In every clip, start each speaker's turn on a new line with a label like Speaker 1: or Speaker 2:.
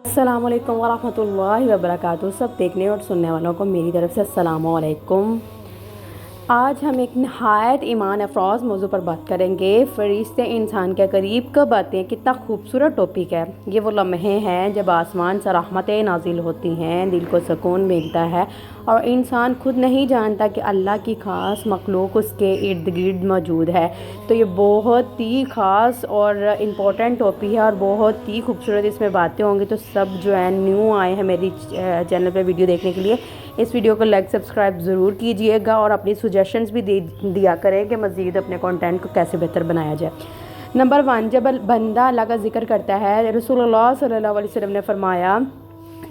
Speaker 1: अस्सलाम वालेकुम वरहमतुल्लाहि वबरकातुहू। सब देखने और सुनने वालों को मेरी तरफ से अस्सलाम वालेकुम। आज हम एक नहायत ईमान अफरोज़ मौजू पर बात करेंगे। फ़रिश्ते इंसान के करीब कब आते हैं। कितना खूबसूरत टॉपिक है। ये वो लम्हे हैं जब आसमान से रहमतें नाजिल होती हैं, दिल को सुकून मिलता है और इंसान खुद नहीं जानता कि अल्लाह की ख़ास मखलूक उसके इर्द गिर्द मौजूद है। तो ये बहुत ही ख़ास और इम्पोर्टेंट टॉपिक है और बहुत ही खूबसूरत इसमें बातें होंगी। तो सब जो है न्यू आए हैं मेरी चैनल पर वीडियो देखने के लिए, इस वीडियो को लाइक सब्सक्राइब ज़रूर कीजिएगा और अपनी सजेशंस भी दिया करें कि मज़ीद अपने कंटेंट को कैसे बेहतर बनाया जाए। नंबर 1, जब बंदा अल्लाह का ज़िक्र करता है, रसूलुल्लाह सल्लल्लाहु अलैहि वसल्लम ने फरमाया,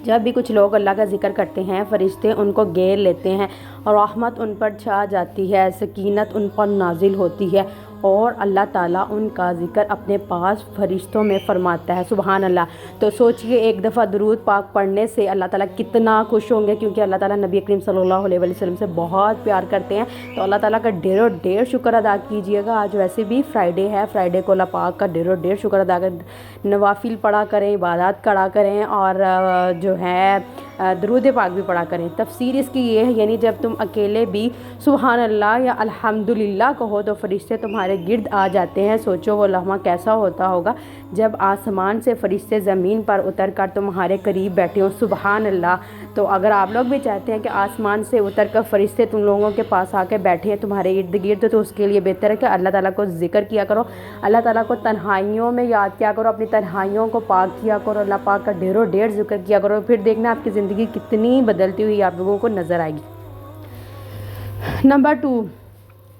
Speaker 1: जब भी कुछ लोग अल्लाह का ज़िक्र करते हैं, फ़रिश्ते उनको घेर लेते हैं और रहमत उन पर छा जाती है, सकीनत उन पर नाजिल होती है और अल्लाह ताला उनका ज़िक्र अपने पास फ़रिश्तों में फ़रमाता है। सुबहान अल्लाह। तो सोचिए, एक दफ़ा दुरूद पाक पढ़ने से अल्लाह ताला कितना खुश होंगे, क्योंकि अल्लाह ताला नबी करीम सल्लल्लाहु अलैहि वसल्लम से बहुत प्यार करते हैं। तो अल्लाह ताला का ढेरों शुक्र अदा कीजिएगा। आज वैसे भी फ्राइडे है, फ्राइडे को अल्लाह पाक का ढेरों शुक्र अदा कर, नवाफिल पढ़ा करें, इबादत करा करें और जो है दरूद पाक भी पढ़ा करें। तफसीर इसकी ये है, यानी जब तुम अकेले भी सुबहान अल्लाह या अल्हम्दुलिल्लाह कहो तो फ़रिश्ते तुम्हारे गिर्द आ जाते हैं। सोचो वो लम्हा कैसा होता होगा जब आसमान से फ़रिश्ते ज़मीन पर उतर कर तुम्हारे करीब बैठे हो। सुबहान अल्लाह। तो अगर आप लोग भी चाहते हैं कि आसमान से उतर कर फ़रिश्ते तुम लोगों के पास आके बैठे हैं तुम्हारे इर्द गिर्द, तो उसके लिए बेहतर है कि अल्लाह ताला को ज़िक्र किया करो, अल्लाह ताला को तन्हाइयों में याद किया करो, अपनी तन्हाइयों को पाक किया करो, अल्लाह पाक का ढेरों ज़िक्र किया करो। फिर देखना आपकी ज़िंदगी कितनी बदलती हुई आप लोगों को नज़र आएगी। नंबर 2,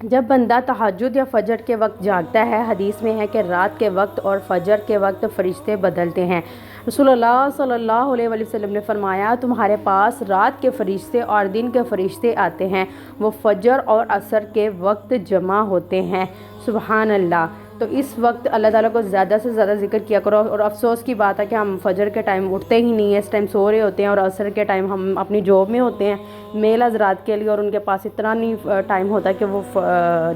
Speaker 1: जब बंदा तहज्जुद या फ़जर के वक्त जागता है, हदीस में है कि रात के वक्त और फ़जर के वक्त फ़रिश्ते बदलते हैं। रसूलुल्लाह सल्लल्लाहु अलैहि वसल्लम ने फरमाया, तुम्हारे पास रात के फ़रिश्ते और दिन के फ़रिश्ते आते हैं, वो फ़जर और असर के वक्त जमा होते हैं। सुबहान अल्लाह। तो इस वक्त अल्लाह ताला को ज़्यादा से ज़्यादा ज़िक्र किया करो। और अफसोस की बात है कि हम फ़जर के टाइम उठते ही नहीं है, इस टाइम सो रहे होते हैं और असर के टाइम हम अपनी जॉब में होते हैं, मेल हज़रात के लिए, और उनके पास इतना नहीं टाइम होता कि वो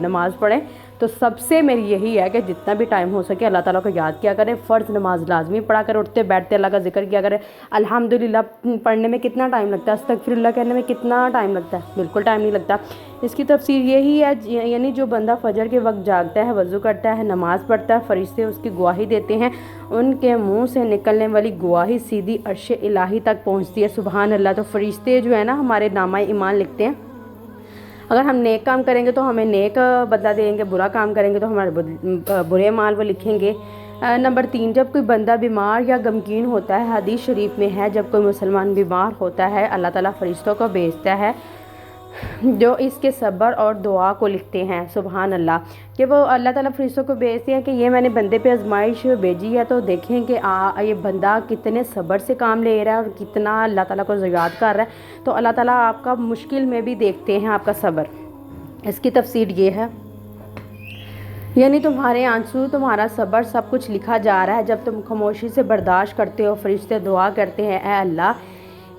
Speaker 1: नमाज़ पढ़ें। तो सबसे मेरी यही है कि जितना भी टाइम हो सके अल्लाह ताला को याद किया करें, फ़र्ज़ नमाज लाजमी पढ़ा करें, उठते बैठते अल्लाह का ज़िक्र किया करें। अल्हम्दुलिल्लाह पढ़ने में कितना टाइम लगता है, अस्तगफिरुल्लाह कहने में कितना टाइम लगता है, बिल्कुल टाइम नहीं लगता। इसकी तफसीर यही है, यानी जो बंदा फ़जर के वक्त जागता है, वज़ू करता है, नमाज़ पढ़ता है, फ़रिश्ते उसकी गवाही देते हैं, उनके मुँह से निकलने वाली गवाही सीधी अर्श इलाही तक पहुँचती है। सुबहान अल्लाह। तो फ़रिश्ते जो है ना, हमारे नामा ईमान लिखते हैं। अगर हम नेक काम करेंगे तो हमें नेक बदला देंगे, बुरा काम करेंगे तो हमारे बुरे माल वो लिखेंगे। नंबर 3, जब कोई बंदा बीमार या गमगीन होता है, हदीस शरीफ में है, जब कोई मुसलमान बीमार होता है, अल्लाह ताला फ़रिश्तों को भेजता है जो इसके सब्र और दुआ को लिखते हैं। सुबहान अल्लाह। कि वो अल्लाह ताला फ़रिश्तों को भेजते हैं कि ये मैंने बंदे पे आजमाइश भेजी है, तो देखें कि ये बंदा कितने सब्र से काम ले रहा है और कितना अल्लाह ताला को याद कर रहा है। तो अल्लाह ताला आपका मुश्किल में भी देखते हैं आपका सब्र। इसकी तफसीर ये है, यानी तुम्हारे आंसू, तुम्हारा सब्र सब कुछ लिखा जा रहा है। जब तुम खामोशी से बर्दाश्त करते हो, फ़रिश्ते दुआ करते हैं, ऐ अल्लाह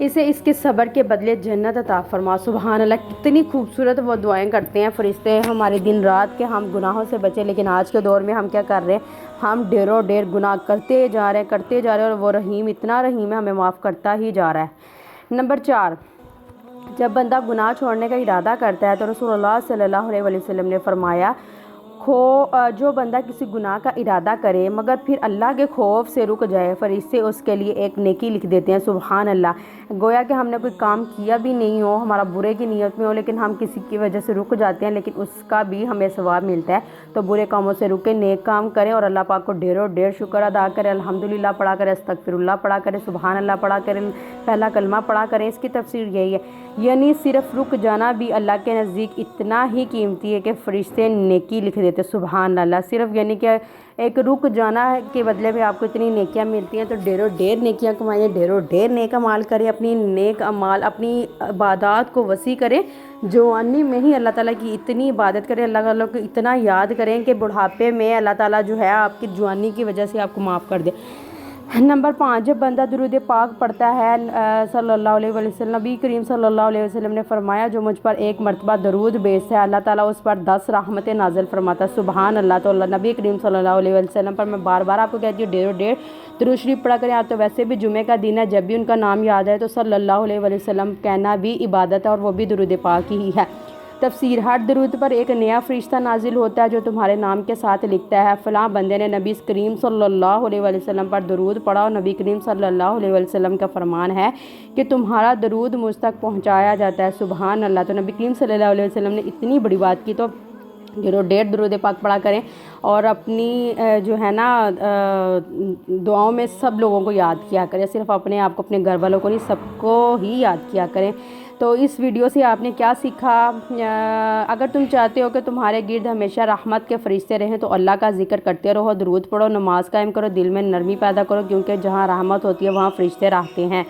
Speaker 1: इसे इसके सब्र के बदले जन्नत अता फरमा। सुबहान अल्लाह। कितनी खूबसूरत वो दुआएं करते हैं फ़रिश्ते हमारे दिन रात के हम गुनाहों से बचे। लेकिन आज के दौर में हम क्या कर रहे हैं, हम ढेर गुनाह करते जा रहे हैं और वो रहीम इतना रहीम है, हमें माफ़ करता ही जा रहा है। नंबर 4, जब बंदा गुनाह छोड़ने का इरादा करता है, तो रसूलुल्लाह सल्लल्लाहु अलैहि वसल्लम ने फरमाया, जो बंदा किसी गुनाह का इरादा करे मगर फिर अल्लाह के खौफ से रुक जाए, फ़रिश्ते उसके लिए एक नेकी लिख देते हैं। सुबहान अल्लाह। गोया कि हमने कोई काम किया भी नहीं हो, हमारा बुरे की नीयत में हो, लेकिन हम किसी की वजह से रुक जाते हैं, लेकिन उसका भी हमें सवाब मिलता है। तो बुरे कामों से रुके, नेक काम करें और अल्लाह पाक को ढेरों शुक्र अदा करें, अल्हम्दुलिल्लाह पढ़ा करें, अस्तगफिरुल्लाह पढ़ा करें, सुबहान अल्लाह पढ़ा करें, पहला कलमा पढ़ा करें। इसकी तफसीर यही है, यानी सिर्फ रुक जाना भी अल्लाह के नज़दीक इतना ही कीमती है कि फ़रिश्ते नेकी लिख देते। सुबहान अल्लाह। सिर्फ यानी कि एक रुक जाना के बदले में आपको इतनी नेकियां मिलती हैं। तो ढेरों नेकियां कमाइए, ढेरों नेक अमाल करें, अपनी नेक अमाल, अपनी इबादत को वसी करें। जवानी में ही अल्लाह ताला की इतनी इबादत करें, अल्लाह ताला को इतना याद करें कि बुढ़ापे में अल्लाह ताला जो है आपकी जवानी की वजह से आपको माफ़ कर दे। नंबर 5, जब बंदा दुरूद पाक पढ़ता है, सल्लल्लाहु अलैहि वसल्लम, नबी करीम सल्लल्लाहु अलैहि वसल्लम ने फरमाया, जो मुझ पर एक मरतबा दरूद भेजता है, अल्लाह ताला उस पर 10 रहमतें नाज़िल फरमाता है। सुबहान अल्लाह। तो नबी करीम सल्लल्लाहु अलैहि वसल्लम पर मैं बार बार आपको कहती हूँ, ढेरों درود شریف پڑھا کریں. آپ تو ویسے بھی جمعے کا دن ہے, جب بھی ان کا نام یاد ہے تو صلی اللہ علیہ وسلم کہنا بھی عبادت ہے, اور وہ بھی درود پاک ہی ہے. تفسیر: ہر درود پر ایک نیا فرشتہ نازل ہوتا ہے جو تمہارے نام کے ساتھ لکھتا ہے فلاں بندے نے نبی کریم صلی اللہ علیہ وسلم پر درود پڑھا, اور نبی کریم صلی اللہ علیہ وسلم کا فرمان ہے کہ تمہارا درود مجھ تک پہنچایا جاتا ہے. سبحان اللہ. تو نبی کریم صلی اللہ علیہ وسلم نے اتنی بڑی بات کی, تو 150 درود پاک پڑھا کریں, اور اپنی جو ہے نا دعاؤں میں سب لوگوں کو یاد کیا کریں, صرف اپنے آپ کو, اپنے گھر والوں کو نہیں, سب کو ہی یاد کیا کریں. تو اس ویڈیو سے آپ نے کیا سیکھا؟ اگر تم چاہتے ہو کہ تمہارے گرد ہمیشہ رحمت کے فرشتے رہیں تو اللہ کا ذکر کرتے رہو, درود پڑھو, نماز قائم کرو, دل میں نرمی پیدا کرو, کیونکہ جہاں رحمت ہوتی ہے وہاں فرشتے رہتے ہیں.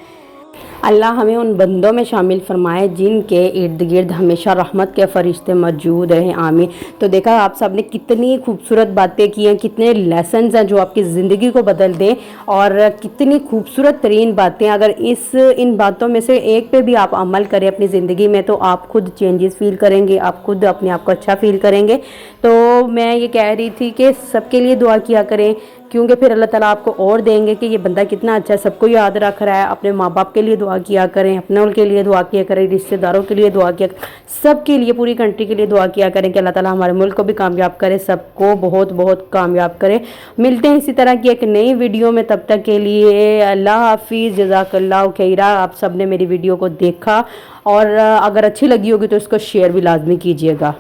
Speaker 1: اللہ ہمیں ان بندوں میں شامل فرمائے جن کے ارد گرد ہمیشہ رحمت کے فرشتے موجود رہیں. آمین. تو دیکھا آپ سب نے کتنی خوبصورت باتیں کی ہیں, کتنے لیسنز ہیں جو آپ کی زندگی کو بدل دیں, اور کتنی خوبصورت ترین باتیں. اگر ان باتوں میں سے ایک پہ بھی آپ عمل کریں اپنی زندگی میں تو آپ خود چینجز فیل کریں گے, آپ خود اپنے آپ کو اچھا فیل کریں گے. تو میں یہ کہہ رہی تھی کہ سب کے لیے دعا کیا کریں, کیونکہ پھر اللہ تعالیٰ آپ کو اور دیں گے کہ یہ بندہ کتنا اچھا ہے, سب کو یاد رکھ رہا ہے. اپنے ماں باپ کے لیے دعا کیا کریں, اپنے ان کے لیے دعا کیا کریں, رشتہ داروں کے لیے دعا کیا کریں, سب کے لیے, پوری کنٹری کے لیے دعا کیا کریں کہ اللہ تعالیٰ ہمارے ملک کو بھی کامیاب کرے, سب کو بہت بہت کامیاب کرے. ملتے ہیں اسی طرح کی ایک نئی ویڈیو میں, تب تک کے لیے اللہ حافظ. جزاک اللہ خیرہ. آپ سب نے میری ویڈیو کو دیکھا, اور اگر اچھی لگی ہوگی تو اس کو شیئر بھی لازمی کیجیے گا.